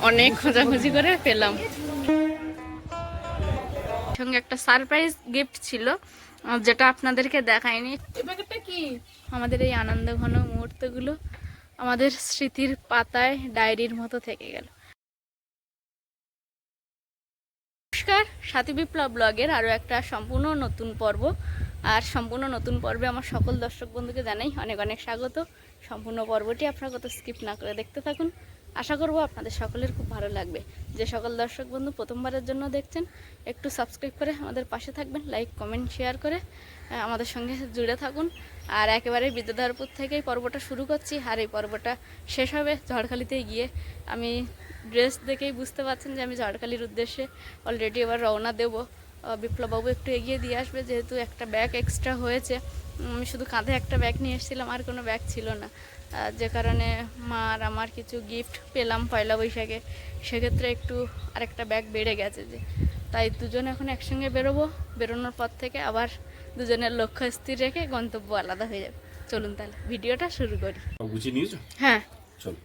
অনেক খোঁজাখুঁজি করে পেলাম। সঙ্গে একটা সারপ্রাইজ গিফট ছিল যেটা আপনাদেরকে দেখায়নি। কি আমাদের এই আনন্দ ঘন মুহূর্তগুলো আমাদের স্মৃতির পাতায় ডায়েরির মতো থেকে গেল। নমস্কার, সাথী বিপ্লব ব্লগের আরও একটা সম্পূর্ণ নতুন পর্ব। আর সম্পূর্ণ নতুন পর্বে আমার সকল দর্শক বন্ধুকে জানাই অনেক অনেক স্বাগত। সম্পূর্ণ পর্বটি আপনারা কত স্কিপ না করে দেখতে থাকুন। আশা করব আপনাদের সকলের খুব ভালো লাগবে। যে সকল দর্শক বন্ধু প্রথমবারের জন্য দেখছেন, একটু সাবস্ক্রাইব করে আমাদের পাশে থাকবেন, লাইক কমেন্ট শেয়ার করে আমাদের সঙ্গে জুড়ে থাকুন। আর একেবারে বিদ্যাধরপুর থেকেই পর্বটা শুরু করছি। আর এই পর্বটা শেষ হবে ঝড়খালিতে গিয়ে। আমি ড্রেস দেখেই বুঝতে পারছেন যে আমি ঝড়খালির উদ্দেশ্যে অলরেডি এবার রওনা দেব। বিপ্লববাবু একটু এগিয়ে দিয়ে আসবে, যেহেতু একটা ব্যাগ এক্সট্রা হয়েছে। আমি শুধু কাঁধে একটা ব্যাগ নিয়ে এসেছিলাম, আর কোনো ব্যাগ ছিল না, যে কারণে মা আর আমার কিছু গিফট পেলাম পয়লা বৈশাখে। সেক্ষেত্রে একটু আরেকটা ব্যাগ বেড়ে গেছে, যে তাই দুজন এখন একসঙ্গে বেরোবো। বেরোনোর পর থেকে আবার দুজনের লক্ষ্য স্থির রেখে গন্তব্য আলাদা হয়ে যাবে। চলুন তাহলে ভিডিওটা শুরু করি। হ্যাঁ, চল।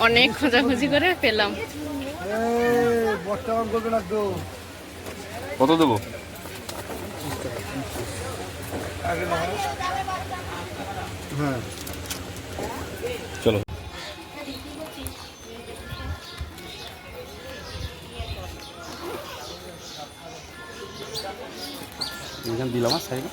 অনেক খোঁজাখুঁজি করে পেলাম। কত দেবো? হ্যাঁ, চলো। এখানে দিলাম আর সাইডে।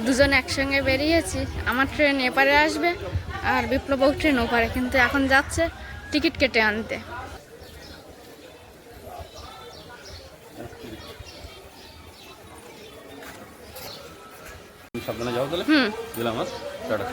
দুজন একসঙ্গে বেরিয়েছি। আমার ট্রেন এপারে আসবে আর বিপ্লববাবু ট্রেন ওপারে, কিন্তু এখন যাচ্ছে টিকিট কেটে আনতে। সাবধানে যাও তাহলে। দিলাম আর টাটা।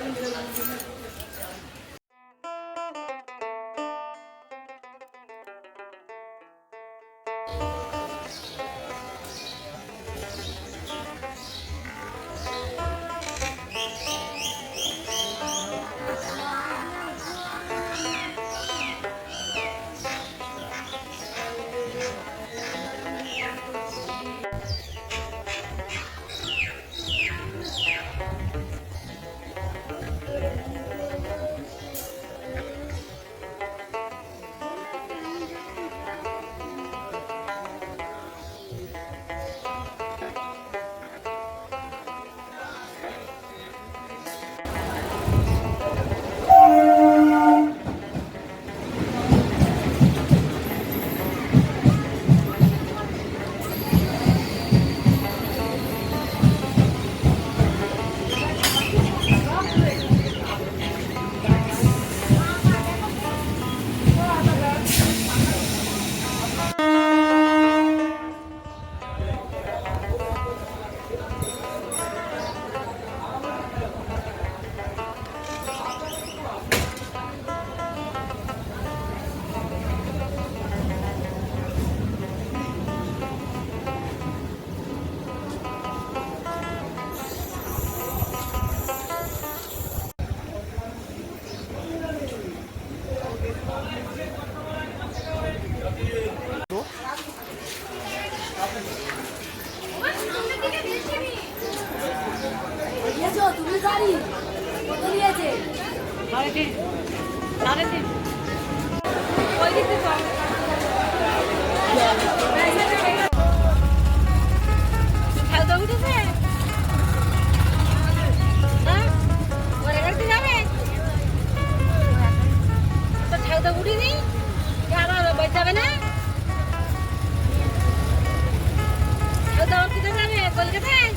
তুমি গাড়ি কত নিয়েছে? ওই দিকে ছাউদা উঠেছে হ্যাঁ ওরে গাড়িতে যাবে তো ছাউদা উঠিনি আবার বাঁচাবে না ছাউদা ওর কোথায় যাবে কলকাতায়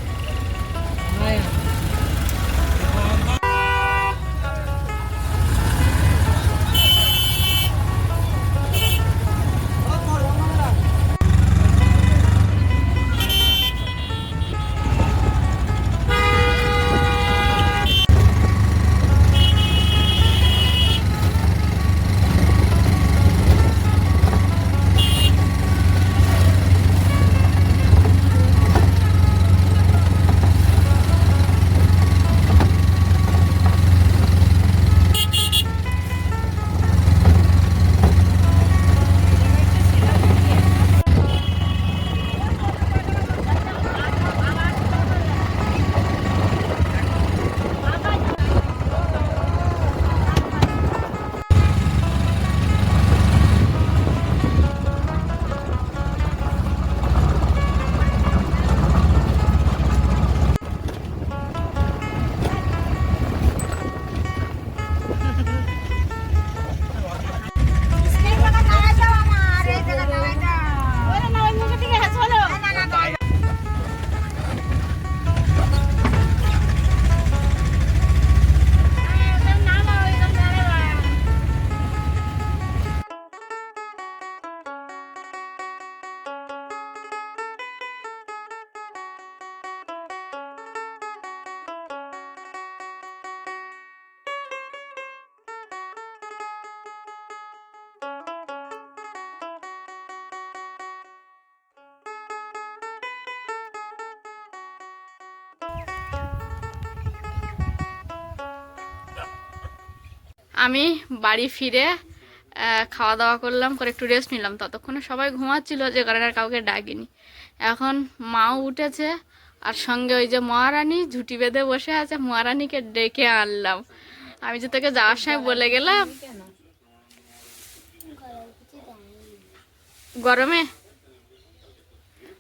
আমি বাড়ি ফিরে খাওয়া দাওয়া করলাম, করে একটু রেস্ট নিলাম। ততক্ষণে সবাই ঘুমাচ্ছিল, যে কারণে আর কাউকে ডাকিনি। এখন মাও উঠেছে, আর সঙ্গে ওই যে মহারানী ঝুঁটি বেঁধে বসে আছে, মহারানীকে ডেকে আনলাম। আমি যে তোকে যাওয়ার সময় বলে গেলাম গরমে,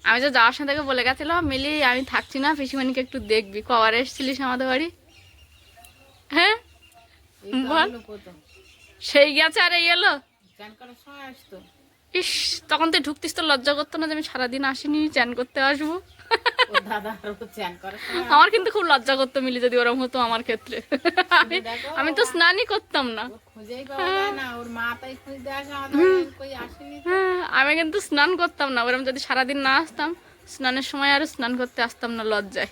আমি যে যাওয়ার সময় তোকে বলে গেছিলাম মিলি আমি থাকছি না, পিসিমণিকে একটু দেখবি। কবার এসেছিলিস আমাদের বাড়ি? হ্যাঁ বল। সেই গেছে আর এই এলো। ইস, তখন তুই ঢুকতিস তো লজ্জা করতো না যে আমি সারাদিন আসিনি, চ্যান করতে আসবো? আমার কিন্তু খুব লজ্জা করতো মিলি যদি ওরম হতো আমার ক্ষেত্রে। আমি তো স্নানই করতাম না। হ্যাঁ, আমি কিন্তু স্নান করতাম না। ওরম যদি সারাদিন না আসতাম, স্নানের সময় আর স্নান করতে আসতাম না লজ্জায়।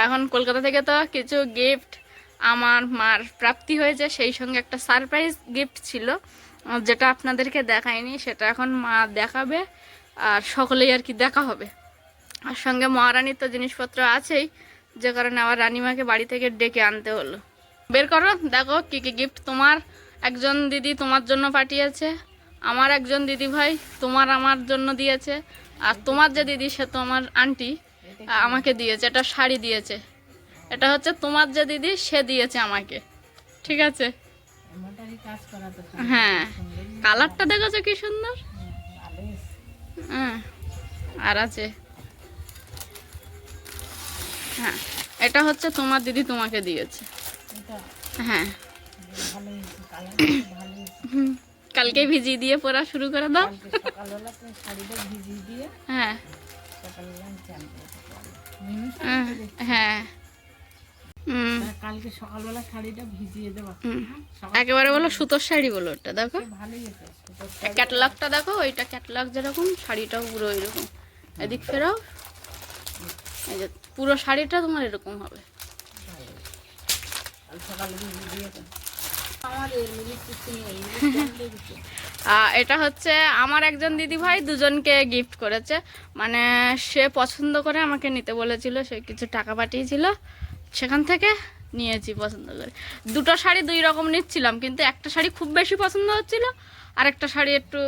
এখন কলকাতা থেকে তো কিছু গিফট আমার মার প্রাপ্তি হয়েছে, সেই সঙ্গে একটা সারপ্রাইজ গিফট ছিল যেটা আপনাদেরকে দেখায়নি, সেটা এখন মা দেখাবে আর সকলেই আর কি দেখা হবে। আর সঙ্গে মহারানীর তো জিনিসপত্র আছেই, যে কারণে আবার রানীমাকে বাড়ি থেকে ডেকে আনতে হলো। বের করো, দেখো কি কি গিফট তোমার একজন দিদি তোমার জন্য পাঠিয়েছে, আমার একজন দিদি ভাই তোমার আমার জন্য দিয়েছে, আর তোমার যে দিদি সে তো আমার আন্টি আমাকে দিয়েছে। এটা শাড়ি দিয়েছে, এটা হচ্ছে তোমার যে দিদি সে দিয়েছে আমাকে। ঠিক আছে, হ্যাঁ কালারটা দেখেছো কি সুন্দর। হ্যাঁ আর আছে, হ্যাঁ এটা হচ্ছে তোমার দিদি তোমাকে দিয়েছে। হ্যাঁ কালকে ভিজিয়ে দিয়ে পড়া শুরু করে দাও। হ্যাঁ হ্যাঁ কালকে সকালবেলা শাড়িটা ভিজিয়ে দেওয়া একেবারে বলো সুতোর শাড়ি বলো। ওটা দেখো ক্যাটালগটা দেখো, ওইটা ক্যাটালগ যেরকম শাড়িটাও পুরো এরকম। এদিক ফেরাও, এই যে পুরো শাড়িটা তোমার এরকম হবে। এটা হচ্ছে আমার একজন দিদি ভাই দুজনকে গিফট করেছে, মানে সে পছন্দ করে আমাকে নিতে বলেছিল, সে কিছু টাকা পাঠিয়েছিল, সেখান থেকে নিয়েছি পছন্দ করে। দুটো শাড়ি দুই রকম নিচ্ছিলাম, কিন্তু একটা শাড়ি খুব বেশি পছন্দ হচ্ছিল, আর একটা শাড়ি একটু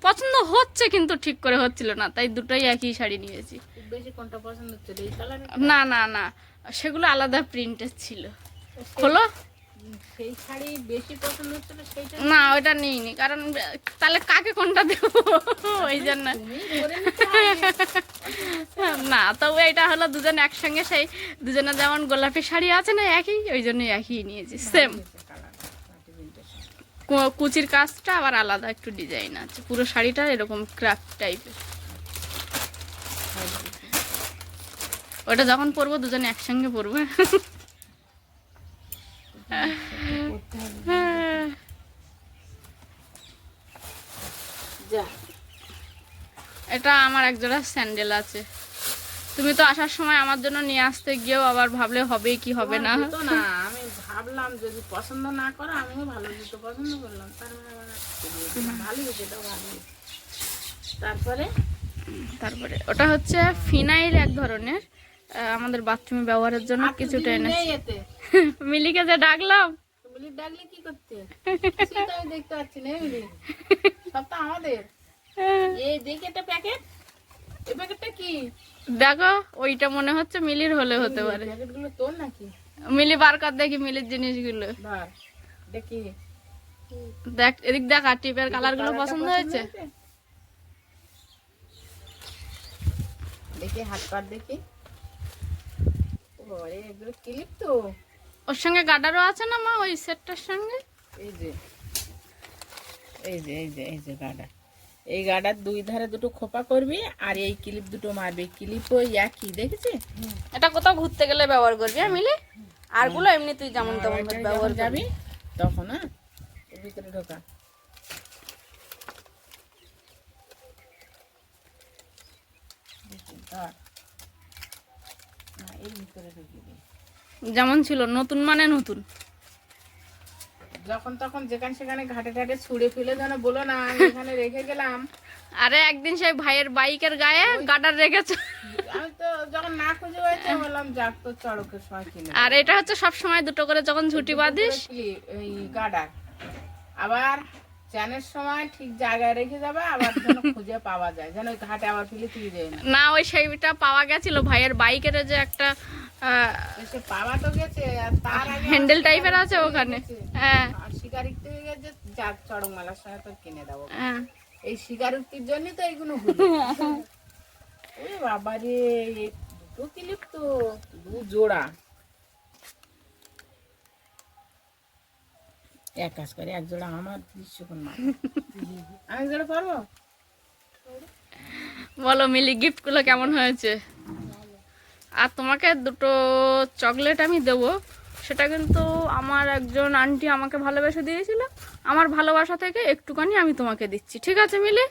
পছন্দ হচ্ছে কিন্তু ঠিক করে হচ্ছিল না, তাই দুটোই একই শাড়ি নিয়েছি। না না না, সেগুলো আলাদা প্রিন্টের ছিল। খোলো, সেই শাড়ি বেশি পছন্দ হচ্ছিল সেইটা না ওইটা নিইনি, কারণ তাহলে কাকে কোনটা দেবো ওই জন্য। না, তবে এটা হলো দুজন একসঙ্গে, সেই দুজনে যেমন গোলাপি শাড়ি আছে না একই, ওই জন্য একই নিয়েছি, সেম। কুচির কাজটা আবার আলাদা একটু ডিজাইন আছে, পুরো শাড়িটা এরকম ক্রাফট টাইপের। ওটা যখন পরবো দুজনে একসঙ্গে পরবো। এটা আমার এক জোড়া স্যান্ডেল আছে, তুমি তো আসার সময় আমার জন্য নিয়ে আসতে গিয়েও আবার ভাবলে হবে কি হবে না। তো না, আমি ভাবলাম যদি পছন্দ না করে আমিও ভালো জুতো পছন্দ করলাম, ভালোই হয়েছে, এটাও ভালো হয়েছে। তারপরে ওটা হচ্ছে ফিনাইল এক ধরনের, আমাদের বাথরুমে ব্যবহারের জন্য কিছুটা এনেছি। মিলিকে যে ডাকলাম, মিলি ডাকলে কি করতে? সেটা আমি দেখতে পাচ্ছি না। মিলি সব তো আমাদের। এই দেখি একটা প্যাকেট, এই প্যাকেটটা কি? দেখো ওইটা মনে হচ্ছে মিলির হলে হতে পারে। প্যাকেটগুলো তোর নাকি? মিলি বার কর দেখি মিলির জিনিসগুলো। ধর দেখি, দেখ এদিক দেখ, আর টিপের কালার গুলো পছন্দ হয়েছে? দেখি হাত পার দেখি। ওরে এগুলো ক্লিপ তো। ওর সঙ্গে গার্ডারও আছে না মা, ওই সেটটার সঙ্গে? এই যে এই যে এই যে এই যে গার্ডার, এই গার্ডার দুই ধারে দুটো খোপা করবি আর এই ক্লিপ দুটো মারবি। ক্লিপ ওই একই, দেখেছি? এটা কোথাও ঘুরতে গেলে ব্যবহার করবি হ্যাঁ মিলি, আর গুলো এমনি তুই যেমন তেমন ব্যবহার যাবি তখন। হ্যাঁ, এর ভিতরে ঢোকা। এর ভিতরে ঢুকিয়ে দিই। যেমন ছিল নতুন মানে নতুন। যখন তখন যেখানে সেখানে ঘাটে ঘাটে ছুঁড়ে ফেলে যেন বলো না আমি এখানে রেখে গেলাম। আরে একদিন সেই ভাইয়ের বাইকের গায়ে গার্ডার রেখেছে, আমি তো যখন না খুঁজে পাইছি বললাম যাক তো চড়কের সময় কিনে। আর এটা হচ্ছে সব সময় দুটো করে যখন ছুটি বাঁধিস এই গার্ডার আবার চানের সময় ঠিক জায়গায় রেখে যাবে, আবার যেন খুঁজে পাওয়া যায়, যেন ওই ঘাটে আবার ফেলে তুই যায় না। না, ওই সেইটা পাওয়া গেছিল ভাইয়ের বাইকের যে একটা সে পাওয়া তো গেছে, আর তার আগে হ্যান্ডেল টাইপের আছে ওখানে। হ্যাঁ আর শিকারিতে গেছে, যাক চড়ক মেলার সময় তো কিনে দেবো। হ্যাঁ, এই শিকারুক্তির জন্য তো এইগুলো হলো। ওরে বাবা রে, দুটো ক্লিপ তো, দু জোড়া। এক কাজ করে, এক জোড়া আমার, দৃশ্যক্ষণ মা আমি এক জোড়া পারবো। বলো মিলি গিফট গুলো কেমন হয়েছে? আর তোমাকে দুটো চকলেট আমি দেবো, সেটা কিন্তু আমার একজন আন্টি আমাকে ভালোবেসে দিয়েছিল, আমার ভালোবাসা থেকে একটুখানি আমি তোমাকে দিচ্ছি, ঠিক আছে মিলি?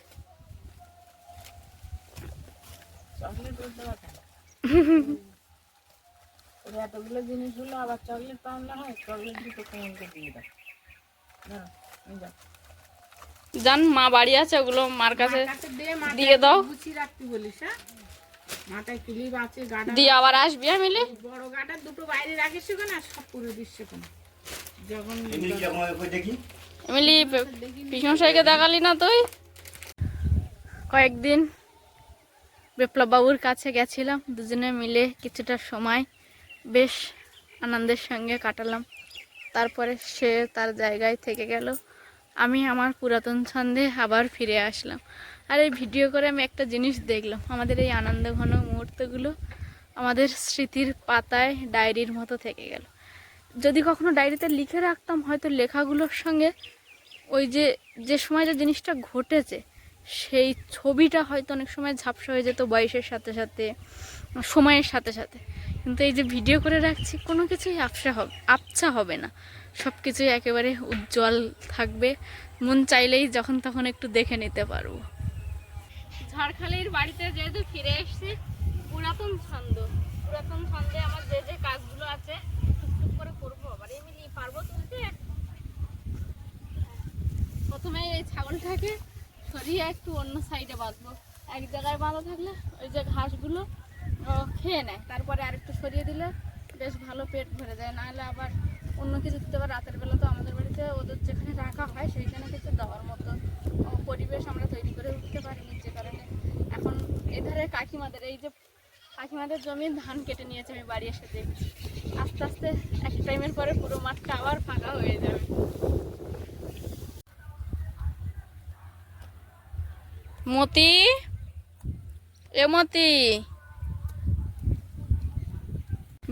চকলেট বলতে পারতাম এতগুলো জিনিস হলো, আবার চকলেট পাওয়া হয়। চকলেট দুটো কমনকে দিয়ে দাও। ধরো, নিয়ে যাও। জান মা বাড়ি আছে, ওগুলো মার কাছে মাথায় দিয়ে দাও, গুছিয়ে রাখতে বলিস। হ্যাঁ, মাথায় ক্লিপ আছে, গাডার দিয়ে আবার আসবি হ্যাঁ মিলি? বড় গাডার দুটো বাইরে রাখিস কেন, আর সব পুরো দৃশ্য কেন যখন মিলি পিসমশাইকে দেখালি না তুই? কয়েকদিন বিপ্লব বাবুর কাছে গেছিলাম, দুজনে মিলে কিছুটা সময় বেশ আনন্দের সঙ্গে কাটালাম। তারপরে সে তার জায়গায় থেকে গেল, আমি আমার পুরাতন ছন্দে আবার ফিরে আসলাম। আর এই ভিডিও করে আমি একটা জিনিস দেখলাম, আমাদের এই আনন্দ ঘন মুহূর্তগুলো আমাদের স্মৃতির পাতায় ডায়েরির মতো থেকে গেল। যদি কখনো ডায়েরিতে লিখে রাখতাম, হয়তো লেখাগুলোর সঙ্গে ওই যে সময় যে জিনিসটা ঘটেছে সেই ছবিটা হয়তো অনেক সময় ঝাপসা হয়ে যেত বয়সের সাথে সাথে, সময়ের সাথে সাথে। কিন্তু এই যে ভিডিও করে রাখছি, কোনো কিছুই আবছা হবে না, সব কিছুই একেবারে উজ্জ্বল থাকবে, মন চাইলেই যখন তখন একটু দেখে নিতে পারবো। ঝড়খালির বাড়িতে যেহেতু ফিরে এসেছি, পুরাতন ছন্দে আমার যে কাজগুলো আছে টুকটুক করে করবো। আবার এমনি পারবো তুলতে? প্রথমে এই ছাগলটাকে সরিয়ে একটু অন্য সাইডে বাঁধবো, এক জায়গায় বাঁধা থাকলে ওই যে ঘাসগুলো খেয়ে নেয়, তারপরে আরেকটু সরিয়ে দিলে বেশ ভালো পেট ভরে যায়। নাহলে আবার অন্য কিছু দিতে পারে। রাতের বেলা তো আমাদের বাড়িতে ওদের যেখানে রাখা হয় সেইখানে কিছু দেওয়ার মতো পরিবেশ আমরা তৈরি করে উঠতে পারিনি, যে কারণে এখন এধারে কাকিমাদের জমি ধান কেটে নিয়েছে, আমি বাড়ি এসে দেখছি। আস্তে আস্তে এক টাইমের পরে পুরো মাঠটা আবার ফাঁকা হয়ে যাবে। মতি, এ মতি,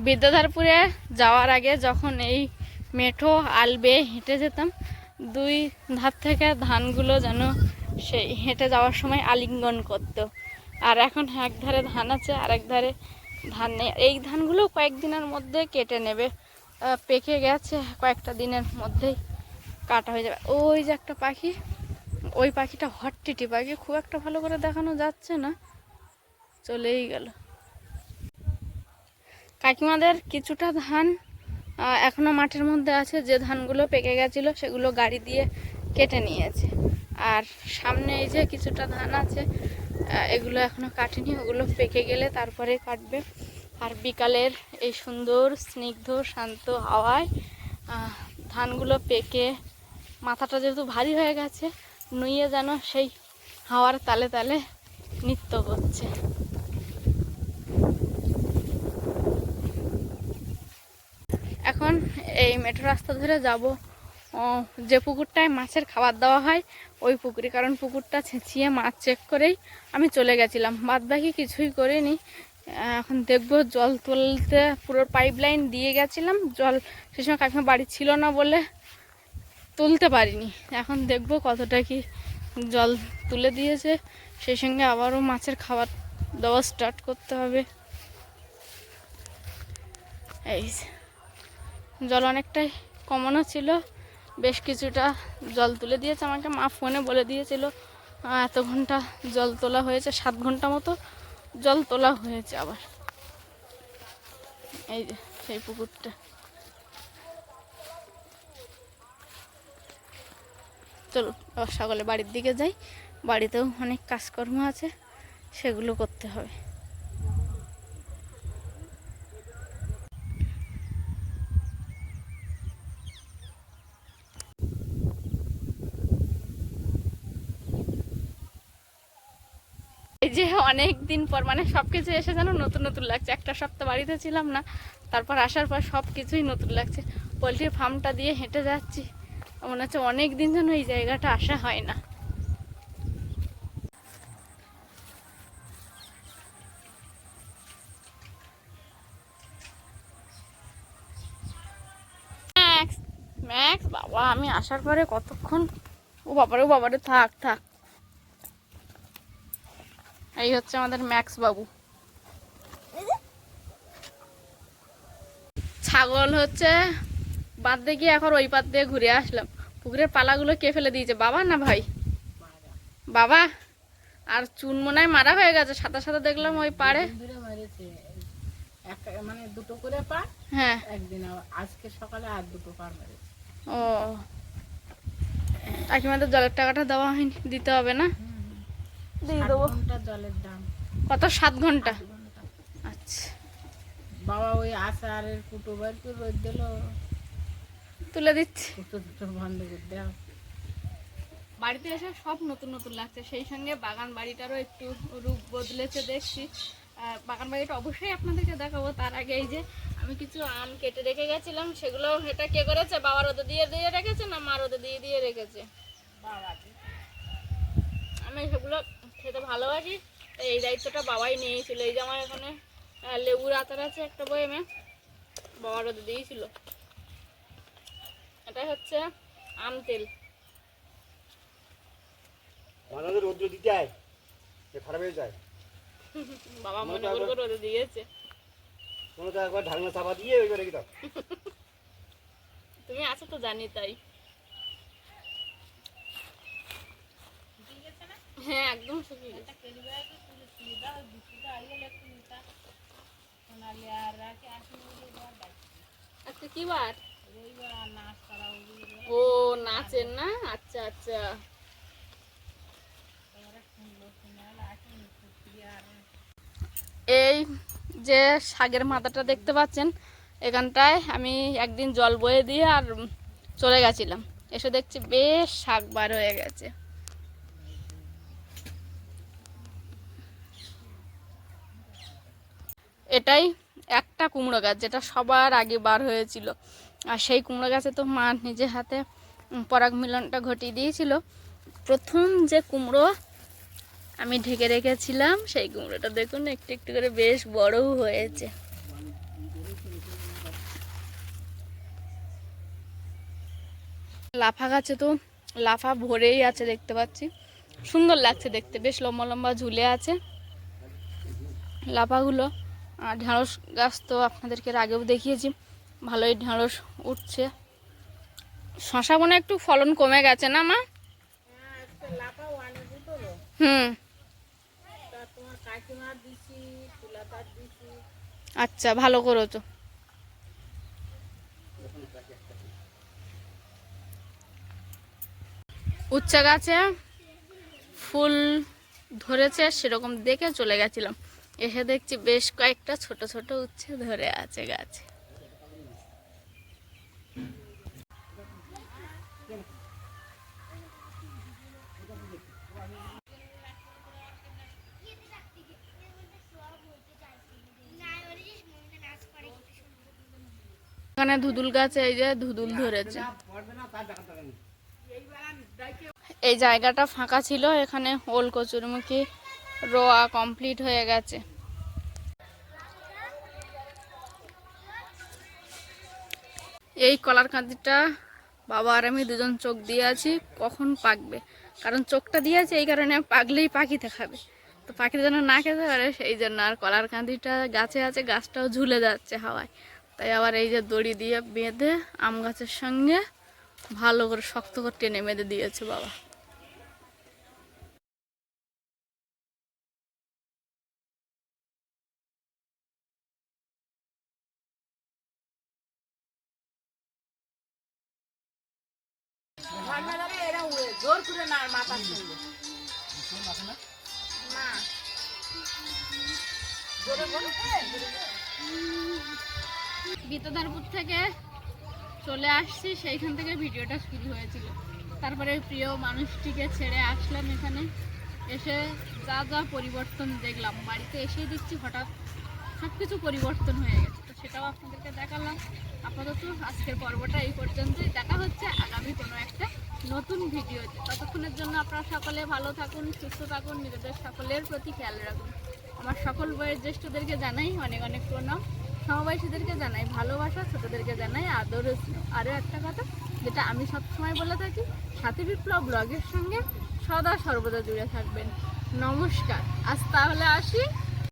বিদ্যাধরপুরে যাওয়ার আগে যখন এই মেঠো আলবে হেঁটে যেতাম, দুই ধার থেকে ধানগুলো যেন সেই হেঁটে যাওয়ার সময় আলিঙ্গন করতো। আর এখন এক ধারে ধান আছে, আর এক ধারে ধান নেই। এই ধানগুলো কয়েকদিনের মধ্যে কেটে নেবে, পেকে গেছে, কয়েকটা দিনের মধ্যেই কাটা হয়ে যাবে। ওই যে একটা পাখি, ওই পাখিটা হট্টিটি পাখি, খুব একটা ভালো করে দেখানো যাচ্ছে না, চলেই গেল। কাকিমাদের কিছুটা ধান এখনো মাঠের মধ্যে আছে, যে ধানগুলো পেকে গেছিলো সেগুলো গাড়ি দিয়ে কেটে নিয়েছে। আর সামনে এই যে কিছুটা ধান আছে, এগুলো এখনো কাটেনি, ওগুলো পেকে গেলে তারপরে কাটবে। আর বিকালের এই সুন্দর স্নিগ্ধ শান্ত হাওয়ায় ধানগুলো পেকে মাথাটা যেহেতু ভারী হয়ে গেছে, নুয়ে যেন সেই হাওয়ার তালে তালে নৃত্য করছে। এখন এই মেঠো রাস্তা ধরে যাব যে পুকুরটায় মাছের খাবার দেওয়া হয় ওই পুকুরে, কারণ পুকুরটা ছেঁচিয়ে মাছ চেক করেই আমি চলে গেছিলাম, বাদ বাকি কিছুই করিনি। এখন দেখব জল তুলতে পুরো পাইপ লাইন দিয়ে গেছিলাম, জল সে সময় কাকিমা বাড়ি ছিল না বলে তুলতে পারিনি। এখন দেখব কতটা কি জল তুলে দিয়েছে, সেই সঙ্গে আবারও মাছের খাবার দেওয়া স্টার্ট করতে হবে। এই জল অনেকটাই কমানো ছিল, বেশ কিছুটা জল তুলে দিয়েছে আমাকে, মা ফোনে বলে দিয়েছিল এত ঘন্টা জল তোলা হয়েছে, 7 ঘন্টা মতো জল তোলা হয়েছে। আবার এই যে সেই পুকুরটা, চলো আবার সকালে বাড়ির দিকে যাই, বাড়িতেও অনেক কাজকর্ম আছে, সেগুলো করতে হবে। এই যে অনেক দিন পর, মানে সব কিছু এসে যেন নতুন নতুন লাগছে। একটা সপ্তাহ বাড়িতে ছিলাম না, তারপর আসার পর সব কিছুই নতুন লাগছে। পোলট্রির ফার্মটা দিয়ে হেঁটে যাচ্ছি, মনে হচ্ছে অনেক দিন যেন এই জায়গাটা আসা হয় না। ম্যাক্স ম্যাক্স বাবা, আমি আসার পরে কতক্ষণ, ও বাবারে থাক থাক। এই হচ্ছে আমাদের ম্যাক্স বাবু। ছাগল হচ্ছে বাদ দিয়ে গিয়ে এখন ওই পাত দিয়ে ঘুরে আসলাম। পুকুরের পালাগুলো কে ফেলে দিয়েছে, বাবা না ভাই? বাবা। আর চুন মনে হয় মারা হয়ে গেছে, সাদা সাদা দেখলাম ওই পাড়ে। মানে দুটো করে পা, হ্যাঁ একদিন আজকে সকালে আর দুটো পার মেরেছে। ও, কাকিমাদের জলের টাকাটা দেওয়া হয়নি, দিতে হবে না? দিয়ে দেবো। জলের দাম কত? 7 ঘন্টা? আচ্ছা, বাবা ওই আচারের কুটো বার করে রোদ দিল, তুলে দিচ্ছি। কুটো দুটো বন্ধ করে দেওয়া। বাড়িতে এসে সব নতুন নতুন লাগছে, সেই সঙ্গে বাগান বাড়িটারও একটু রূপ বদলেছে দেখছি। বাগান বাড়িটা অবশ্যই আপনাদেরকে দেখাবো। তার আগে এই যে আমি কিছু আম কেটে রেখে গেছিলাম, সেগুলো এটা কে করেছে? বাবা রোদে দিয়ে দিয়ে রেখেছে না মা রোদে দিয়ে দিয়ে রেখেছে? আমি সেগুলো খেতে ভালোবাসি, এই দায়িত্বটা বাবাই নিয়েছিল। এই যে আমার এখানে লেবুর আচার আছে একটা বয়েমে, বাবা রোদে দিয়েছিল। এটা হচ্ছে আম তেল। রোদ্র দিতে হয়, খারাপ হয়ে যায়। বাবা মনে করে রোদে দিয়েছে। কোনো তো একবার ঢাকনা চাপা দিয়ে ওই করে দাও। তুমি আছো তো জানি, তাই। হ্যাঁ একদম শুকিয়ে গেছে। আজকে কি বার? ও নাচের না, আচ্ছা আচ্ছা। এই যে শাকের মাথাটা দেখতে পাচ্ছেন, এখানটায় আমি একদিন জল বয়ে দিয়ে আর চলে গেছিলাম, এসে দেখছি বেশ শাক বার হয়ে গেছে। এটাই একটা কুমড়ো গাছ যেটা সবার আগে বার হয়েছিল, আর সেই কুমড়ো গাছে তো মা নিজে হাতে পরাগ মিলনটা ঘটিয়ে দিয়েছিল। প্রথম যে কুমড়ো আমি ঢেকে রেখেছিলাম, সেই কুমড়োটা দেখুন একটু একটু করে বেশ বড়ও হয়েছে। লাফা গাছে তো লাফা ভরেই আছে দেখতে পাচ্ছি, সুন্দর লাগছে দেখতে, বেশ লম্বা লম্বা ঝুলে আছে লাফাগুলো। আর ঢ্যাঁড়স গাছ তো আপনাদেরকে এর আগেও দেখিয়েছি, ভালোই ঢ্যাঁড়স উঠছে। শশা মনে একটু ফলন কমে গেছে না মা? হুম, আচ্ছা ভালো করো তো। উচ্চা গাছে ফুল ধরেছে সেরকম দেখে চলে গেছিলাম, এসে দেখছি বেশ কয়েকটা ছোট ছোট উচ্ছে ধরে আছে গাছে। এখানে ধুদুল গাছে এই যে ধুদুল ধরেছে। এই জায়গাটা ফাঁকা ছিল, এখানে ওল কচুরমুখী রোয়া কমপ্লিট হয়ে গেছে। এই কলার কাঁদিটা বাবা আর আমি দুজন চোখ দিয়ে আছি কখন পাকবে, কারণ চোখটা দিয়েছে এই কারণে পাকলেই পাখিতে খাবে, তো পাখির জন্য না খেতে পারে সেই জন্য। আর কলার কাঁদিটা গাছে আছে, গাছটাও ঝুলে যাচ্ছে হাওয়ায়, তাই আবার এই যে দড়ি দিয়ে বেঁধে আম গাছের সঙ্গে ভালো করে শক্ত করে টেনে বেঁধে দিয়েছে বাবা। জোর করে না মাথার সঙ্গে না বিতদারপুর থেকে চলে আসছি, সেইখান থেকে ভিডিওটা শুরু হয়েছিল। তারপরে প্রিয় মানুষটিকে ছেড়ে আসলাম এখানে, এসে যা যা পরিবর্তন দেখলাম, বাড়িতে এসেই দেখছি হঠাৎ সব কিছু পরিবর্তন হয়ে গেছে, তো সেটাও আপনাদেরকে দেখালাম। আপাতত আজকের পর্বটা এই পর্যন্তই, দেখা হচ্ছে আগামী কোনো একটা নতুন ভিডিওতে। ততক্ষণের জন্য আপনারা সকলে ভালো থাকুন, সুস্থ থাকুন, নিজেদের সকলের প্রতি খেয়াল রাখুন। আমার সকল বয়োজ্যেষ্ঠদেরকে জ্যেষ্ঠদেরকে জানাই অনেক অনেক প্রণাম, সমবয়সীদেরকে জানাই ভালোবাসা, ছোটদেরকে জানাই আদর ও স্নেহ। আরও একটা কথা যেটা আমি সবসময় বলে থাকি, সাথী বিপ্লব ব্লগের সঙ্গে সদা সর্বদা জুড়ে থাকবেন। নমস্কার, আজ তাহলে আসি।